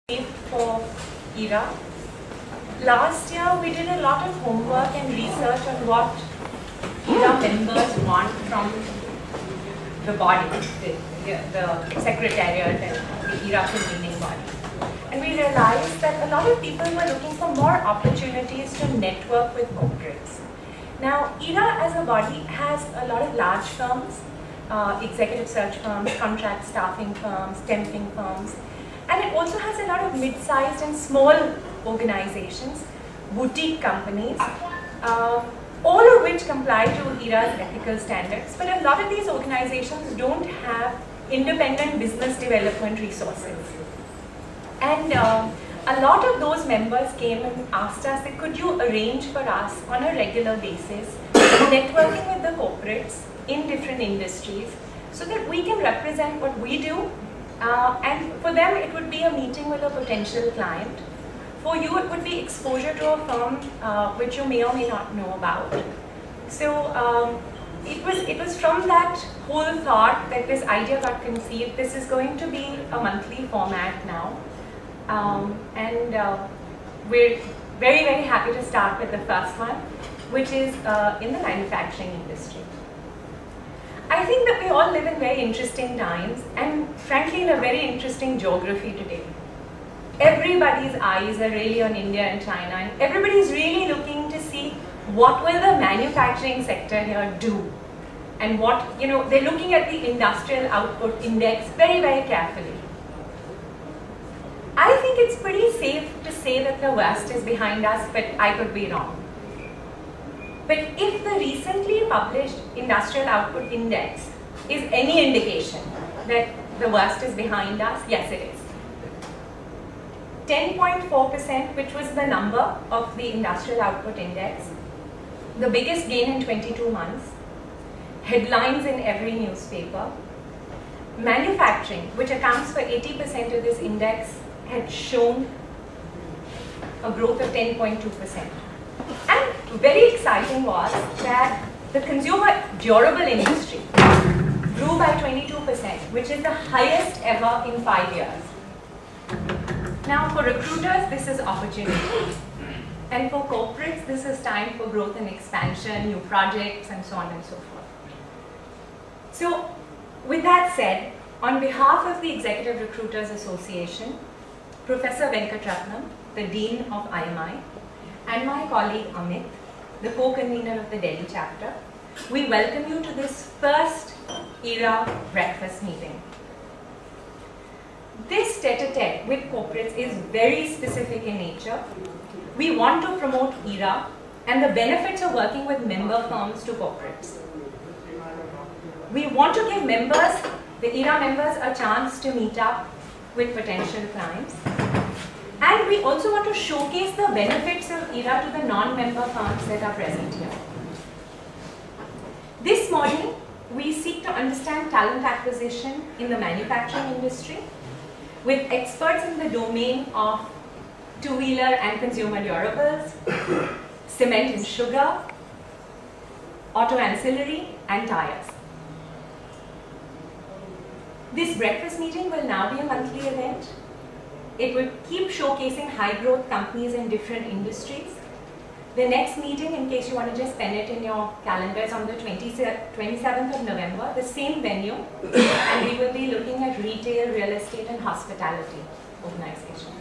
for ERA. Last year we did a lot of homework and research on what ERA members want from the body, the secretariat and the ERA convening body. And we realized that a lot of people were looking for more opportunities to network with corporates. Now, ERA as a body has a lot of large firms, executive search firms, contract staffing firms, temping firms, and it also has a lot of mid-sized and small organizations, boutique companies, all of which comply to ERA's ethical standards. But a lot of these organizations don't have independent business development resources. And a lot of those members came and asked us, that, could you arrange for us on a regular basis networking with the corporates in different industries so that we can represent what we do, and for them it would be a meeting with a potential client. For you it would be exposure to a firm which you may or may not know about. So it was from that whole thought that this idea got conceived. This is going to be a monthly format now. We're very, very happy to start with the first one, which is in the manufacturing industry. I think that we all live in very interesting times and frankly in a very interesting geography today. Everybody's eyes are really on India and China, and everybody's really looking to see what will the manufacturing sector here do. And what, they're looking at the industrial output index very, very carefully. I think it's pretty safe to say that the worst is behind us, but I could be wrong. But if the recently published Industrial Output Index is any indication that the worst is behind us, yes it is. 10.4%, which was the number of the Industrial Output Index, the biggest gain in 22 months, headlines in every newspaper. Manufacturing, which accounts for 80% of this index, had shown a growth of 10.2%. And very exciting was that the consumer durable industry grew by 22%, which is the highest ever in 5 years. Now for recruiters, this is opportunity. And for corporates, this is time for growth and expansion, new projects, and so on and so forth. So with that said, on behalf of the Executive Recruiters Association, Professor Venkatratnam, the Dean of IMI, and my colleague Amit, the co-convener of the Delhi chapter, we welcome you to this first ERA breakfast meeting. This tete-a-tete with corporates is very specific in nature. We want to promote ERA and the benefits of working with member firms to corporates. We want to give members, the ERA members, a chance to meet up with potential clients. And we also want to showcase the benefits of ERA to the non-member firms that are present here. This morning, we seek to understand talent acquisition in the manufacturing industry with experts in the domain of two-wheeler and consumer durables, cement and sugar, auto ancillary, and tires. This breakfast meeting will now be a monthly event. It will keep showcasing high-growth companies in different industries. The next meeting, in case you want to just pen it in your calendars, on the 27th of November, the same venue, and we will be looking at retail, real estate, and hospitality organizations.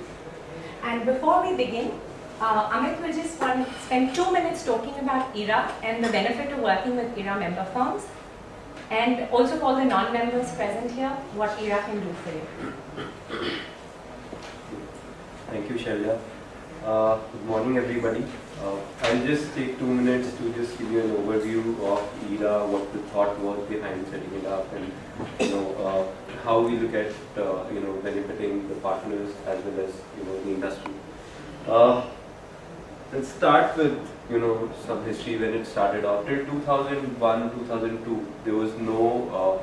And before we begin, Amit will just spend 2 minutes talking about ERA and the benefit of working with ERA member firms, and also for the non-members present here, what ERA can do for you. Thank you, Shailja. Good morning, everybody. I'll just take 2 minutes to just give you an overview of ERA, what the thought was behind setting it up, and how we look at benefiting the partners as well as the industry. Let's start with some history when it started. After 2001, 2002, there was no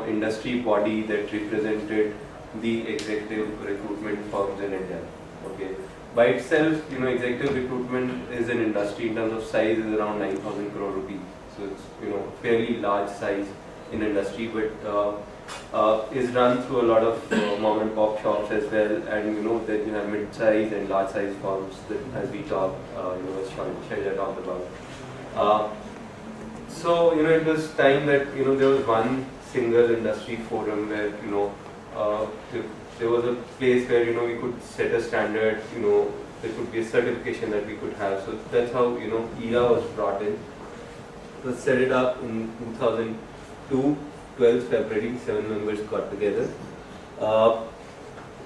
industry body that represented the executive recruitment firms in India. Okay, by itself, executive recruitment is an industry in terms of size is around 9,000 crore rupees. So it's fairly large size in industry, but is run through a lot of mom and pop shops as well, and then you have mid-size and large-size firms that, as we talk, as Shailja talked about. So it was time that there was one single industry forum where there was a place where we could set a standard. There could be a certification that we could have. So that's how ERA was brought in. It was set it up in 2002. 12th February, 7 members got together.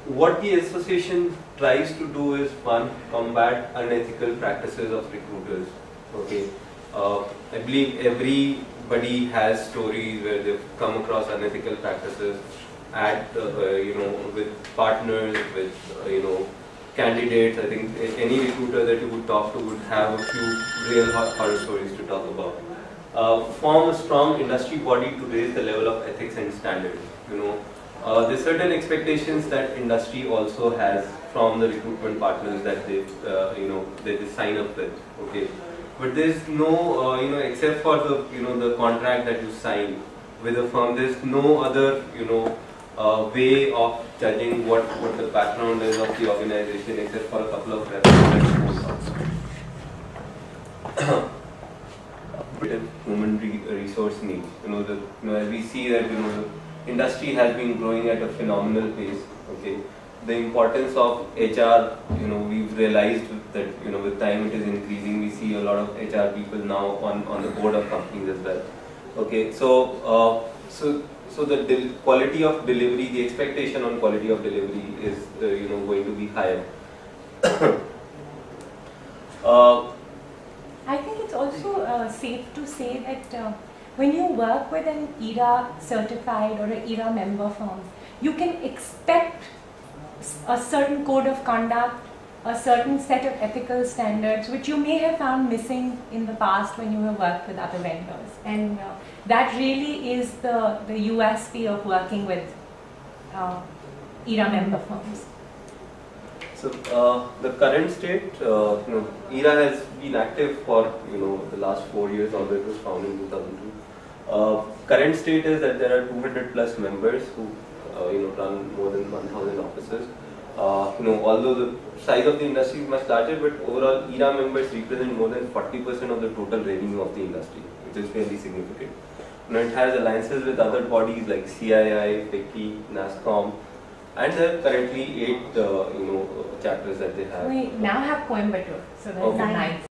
What the association tries to do is, one, combat unethical practices of recruiters. Okay, I believe everybody has stories where they've come across unethical practices at with partners, with candidates. I think any recruiter that you would talk to would have a few real horror stories to talk about. Form a strong industry body to raise the level of ethics and standards. There's certain expectations that industry also has from the recruitment partners that they they sign up with. Okay, but there's no except for the the contract that you sign with a firm. There's no other way of judging what the background is of the organization, except for a couple of references. Human resource needs. As we see that the industry has been growing at a phenomenal pace. Okay, the importance of HR. We've realized that with time it is increasing. We see a lot of HR people now on the board of companies as well. Okay, so so the quality of delivery, the expectation on quality of delivery is going to be higher. I think it's also safe to say that when you work with an ERA certified or an ERA member firm, you can expect a certain code of conduct, a certain set of ethical standards, which you may have found missing in the past when you have worked with other vendors. And that really is the USP of working with ERA member firms. So the current state, ERA has been active for the last 4 years, although it was founded in 2002. Current state is that there are 200 plus members who run more than 1,000 offices. Although the size of the industry is much larger, but overall ERA members represent more than 40% of the total revenue of the industry, which is fairly significant. It has alliances with other bodies like CII, FICCI, NASSCOM. And there are currently 8 chapters that they have. We now have Coimbatore, so that's nice.